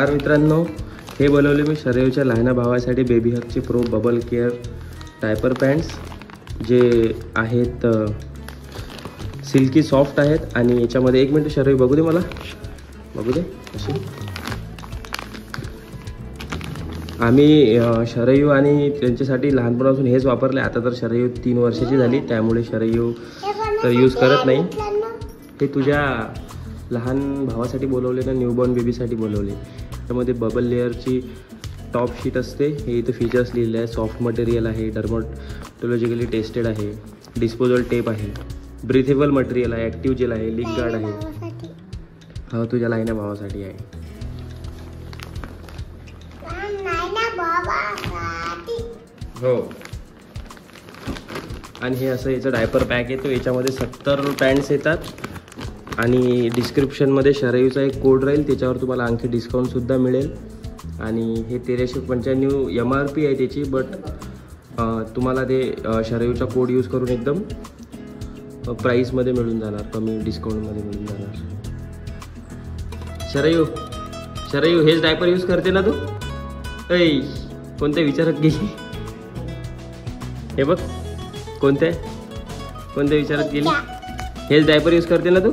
नमस्कार मित्रांनो, हे बोलवले मी शरयूच्या लहान भावासाठी बेबी हगची pro bubble care diaper pants जे आहेत सिल्की सॉफ्ट आहेत आणि याच्यामध्ये 1 मिनिट शरयू बघू दे, मला बघू दे अशी. आम्ही शरयू आणि त्यांच्यासाठी लहानपणापासून हेच वापरले. आता तर शरयू 3 वर्षाची झाली त्यामुळे शरयू तर यूज करत नाही. हे तुझ्या लहान भावासाठी बोलवले ना, न्यूबॉर्न बेबीसाठी बोलवले. त्यामध्ये बबल लेअरची टॉप शीट असते. हे इथं फीचर्स लिहिलेले आहे. सॉफ्ट मटेरियल आहे, डर्मॅटोलॉजिकली टेस्टेड आहे, डिस्पोजल टेप आहे, ब्रिथेबल मटेरियल आहे, ॲक्टिव्ह जेल आहे, लीक गार्ड आहे. हा तुझ्या लहान भावासाठी आहे. हो. आणि हे असं याचं डायपर पॅक येतो. याच्यामध्ये 70 पॅन्ट्स येतात आणि डिस्क्रिप्शनमध्ये शरयूचा एक कोड राहील, त्याच्यावर तुम्हाला आणखी डिस्काउंटसुद्धा मिळेल. आणि हे 1395 MRP आहे त्याची, बट तुम्हाला ते शरयूचा कोड यूज करून एकदम प्राईसमध्ये मिळून जाणार, कमी डिस्काउंटमध्ये मिळून जाणार. शरयू हेच डायपर यूज करते ना तू? ऐ कोणत्या विचारात गेली? हे बघ कोणत्या विचारात गेली? हेच डायपर यूज करते ना तू?